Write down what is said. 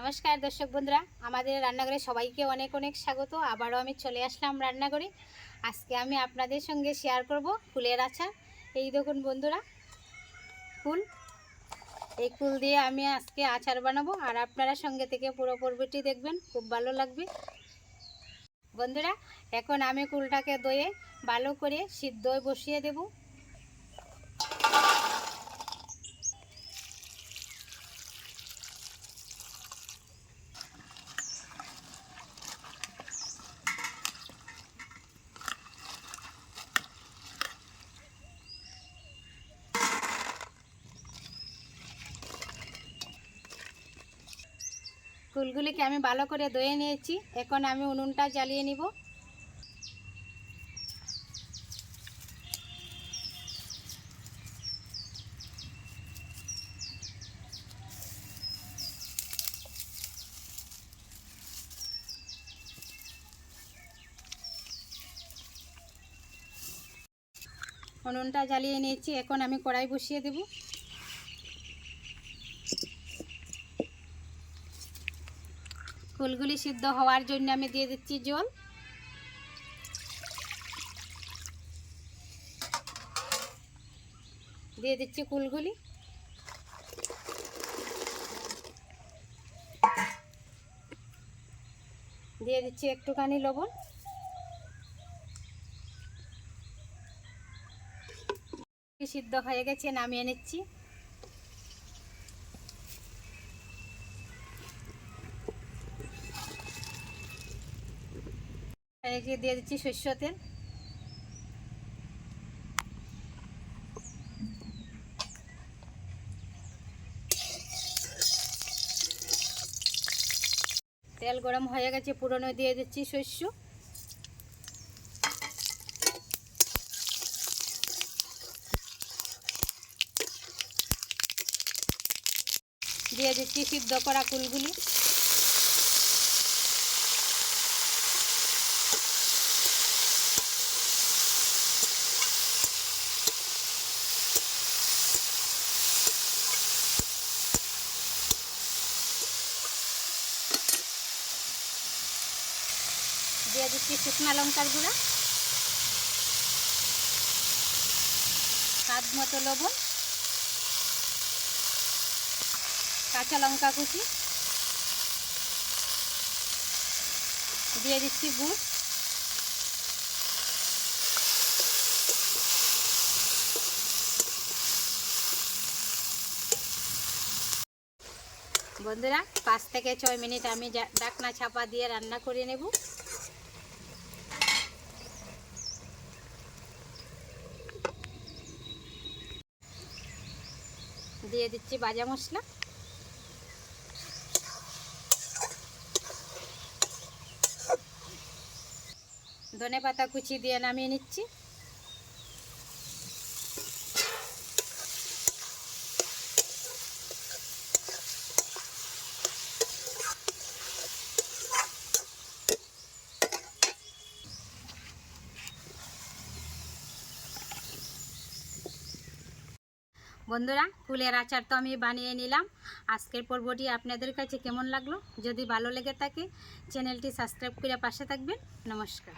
নমস্কার দর্শক বন্ধুরা, আমাদের রান্নাঘরে সবাইকে অনেক অনেক স্বাগত। আবারও আমি চলে আসলাম রান্নাঘরে। আজকে আমি আপনাদের সঙ্গে শেয়ার করব কুলের আচার। এই দেখুন বন্ধুরা, কুল, এই কুল দিয়ে আমি আজকে আচার বানাবো, আর আপনারা সঙ্গে থেকে পুরো পর্বটি দেখবেন, খুব ভালো লাগবে বন্ধুরা। এখন আমি কুলটাকে ধুয়ে ভালো করে সিদ্ধ বসিয়ে দেব। কুলগুলিকে আমি ভালো করে ধুয়ে নিয়েছি। এখন আমি উনুনটা জ্বালিয়ে নিব। উনুনটা জ্বালিয়ে নিয়েছি। এখন আমি কড়াই বসিয়ে দেব। কুলগুলি সিদ্ধ হওয়ার জন্য আমি দিয়ে দিচ্ছি জল। দিয়ে দিচ্ছি কুলগুলি। দিয়ে দিচ্ছি একটুখানি লবণ। সিদ্ধ হয়ে গেছে, নামিয়ে নিচ্ছি। দিয়ে দিচ্ছি সরষের তেল। তেল গরম হয়ে গেছে, পুরনো দিয়ে দিচ্ছি সরষে। দিয়ে দিচ্ছি সিদ্ধ করা কুলগুলি। দিয়ে দিচ্ছি শুকনা লঙ্কার গুঁড়া, স্বাদ মতো লবণ, কাঁচা লঙ্কা কুচি, দিয়ে দিচ্ছি গুড়। বন্ধুরা, 5 থেকে 6 মিনিট আমি ঢাকনা চাপা দিয়ে রান্না করে নেব। দিয়ে দিচ্ছি ভাজা মশলা, ধনেপাতা কুচি দিয়ে নামিয়ে নিচ্ছি। বন্ধুরা, কুলের আচার তো আমি বানিয়ে নিলাম। আজকের পর্বটি আপনাদের কাছে কেমন লাগলো? যদি ভালো লেগে থাকে চ্যানেলটি সাবস্ক্রাইব করে পাশে থাকবেন। নমস্কার।